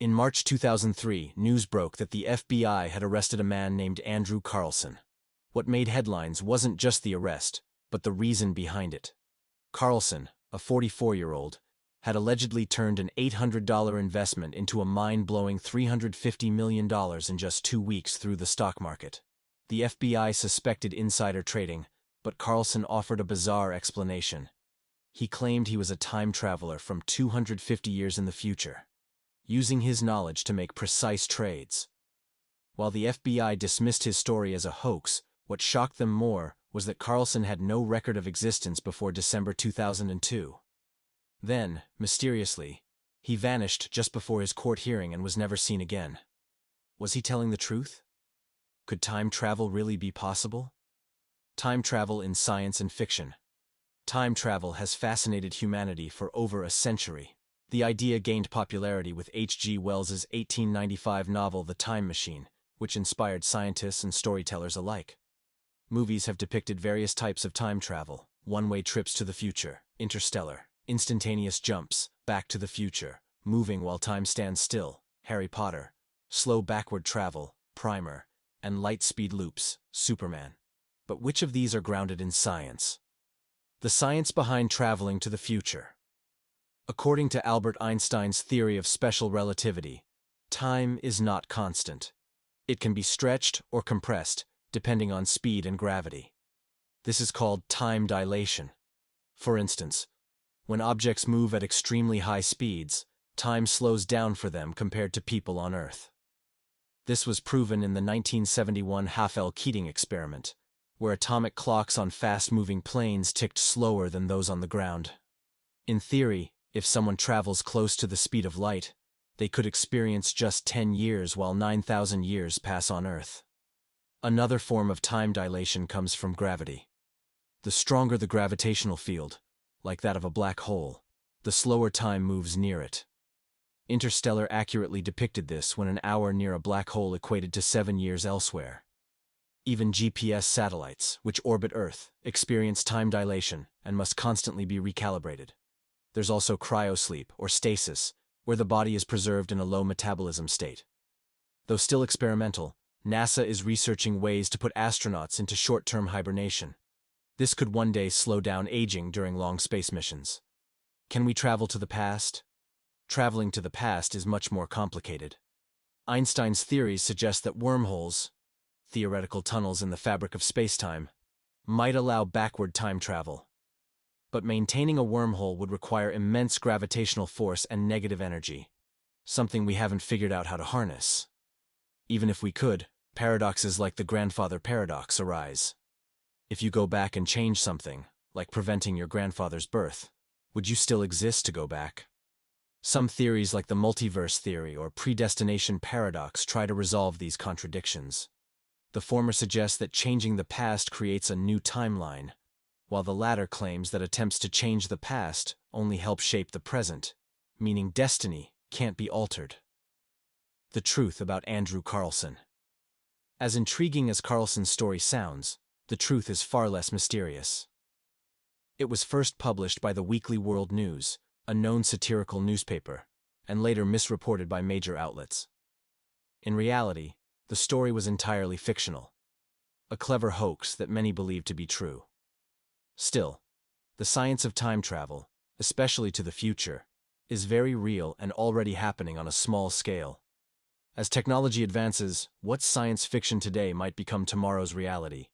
In March 2003, news broke that the FBI had arrested a man named Andrew Carlssin. What made headlines wasn't just the arrest, but the reason behind it. Carlssin, a 44-year-old, had allegedly turned an $800 investment into a mind-blowing $350 million in just 2 weeks through the stock market. The FBI suspected insider trading, but Carlssin offered a bizarre explanation. He claimed he was a time traveler from 250 years in the future, using his knowledge to make precise trades. While the FBI dismissed his story as a hoax, what shocked them more was that Carlssin had no record of existence before December 2002. Then, mysteriously, he vanished just before his court hearing and was never seen again. Was he telling the truth? Could time travel really be possible? Time travel in science and fiction. Time travel has fascinated humanity for over a century. The idea gained popularity with H.G. Wells's 1895 novel The Time Machine, which inspired scientists and storytellers alike. Movies have depicted various types of time travel: one-way trips to the future, Interstellar; instantaneous jumps, Back to the Future; moving while time stands still, Harry Potter; slow backward travel, Primer; and light-speed loops, Superman. But which of these are grounded in science? The science behind traveling to the future. According to Albert Einstein's theory of special relativity, time is not constant. It can be stretched or compressed, depending on speed and gravity. This is called time dilation. For instance, when objects move at extremely high speeds, time slows down for them compared to people on Earth. This was proven in the 1971 Haffel-Keating experiment, where atomic clocks on fast-moving planes ticked slower than those on the ground. In theory, if someone travels close to the speed of light, they could experience just 10 years while 9,000 years pass on Earth. Another form of time dilation comes from gravity. The stronger the gravitational field, like that of a black hole, the slower time moves near it. Interstellar accurately depicted this when an hour near a black hole equated to 7 years elsewhere. Even GPS satellites, which orbit Earth, experience time dilation and must constantly be recalibrated. There's also cryosleep, or stasis, where the body is preserved in a low metabolism state. Though still experimental, NASA is researching ways to put astronauts into short-term hibernation. This could one day slow down aging during long space missions. Can we travel to the past? Traveling to the past is much more complicated. Einstein's theories suggest that wormholes, theoretical tunnels in the fabric of spacetime, might allow backward time travel. But maintaining a wormhole would require immense gravitational force and negative energy, something we haven't figured out how to harness. Even if we could, paradoxes like the grandfather paradox arise. If you go back and change something, like preventing your grandfather's birth, would you still exist to go back? Some theories like the multiverse theory or predestination paradox try to resolve these contradictions. The former suggests that changing the past creates a new timeline, while the latter claims that attempts to change the past only help shape the present, meaning destiny can't be altered. The truth about Andrew Carlssin. As intriguing as Carlssin's story sounds, the truth is far less mysterious. It was first published by the Weekly World News, a known satirical newspaper, and later misreported by major outlets. In reality, the story was entirely fictional, a clever hoax that many believed to be true. Still, the science of time travel, especially to the future, is very real and already happening on a small scale. As technology advances, what's science fiction today might become tomorrow's reality.